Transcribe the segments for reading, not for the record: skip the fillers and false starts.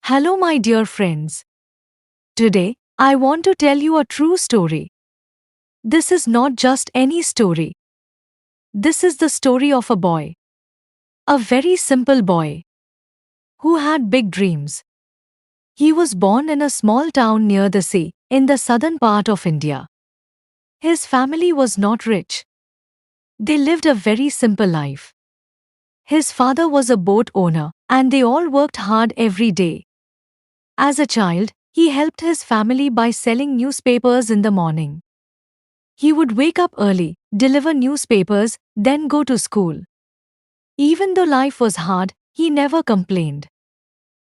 Hello, my dear friends. Today, I want to tell you a true story. This is not just any story. This is the story of a boy. A very simple boy. Who had big dreams. He was born in a small town near the sea, in the southern part of India. His family was not rich. They lived a very simple life. His father was a boat owner, and they all worked hard every day. As a child, he helped his family by selling newspapers in the morning. He would wake up early, deliver newspapers, then go to school. Even though life was hard, he never complained.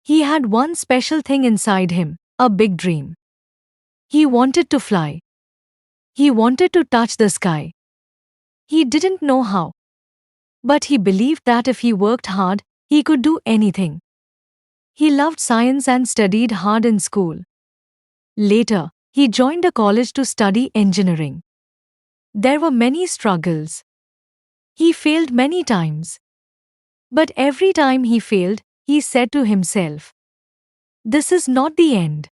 He had one special thing inside him, a big dream. He wanted to fly. He wanted to touch the sky. He didn't know how. But he believed that if he worked hard, he could do anything. He loved science and studied hard in school. Later, he joined a college to study engineering. There were many struggles. He failed many times. But every time he failed, he said to himself, "This is not the end.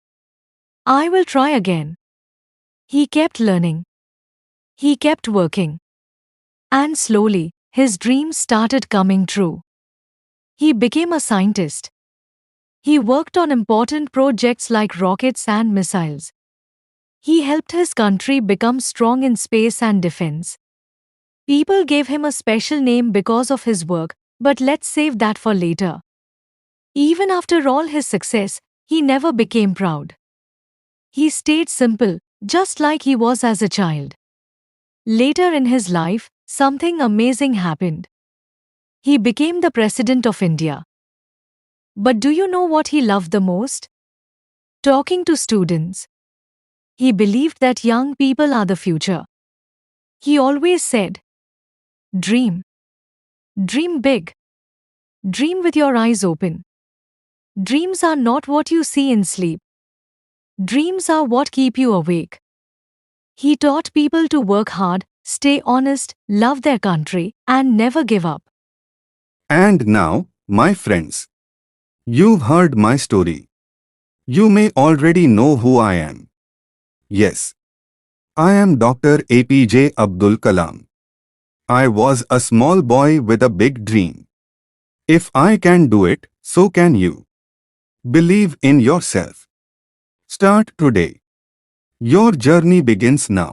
I will try again." He kept learning. He kept working. And slowly, his dreams started coming true. He became a scientist. He worked on important projects like rockets and missiles. He helped his country become strong in space and defense. People gave him a special name because of his work, but let's save that for later. Even after all his success, he never became proud. He stayed simple, just like he was as a child. Later in his life, something amazing happened. He became the President of India. But do you know what he loved the most? Talking to students. He believed that young people are the future. He always said, "Dream. Dream big. Dream with your eyes open. Dreams are not what you see in sleep. Dreams are what keep you awake." He taught people to work hard, stay honest, love their country, and never give up. And now, my friends, you've heard my story. You may already know who I am. Yes, I am Dr. APJ Abdul Kalam. I was a small boy with a big dream. If I can do it, so can you. Believe in yourself. Start today. Your journey begins now.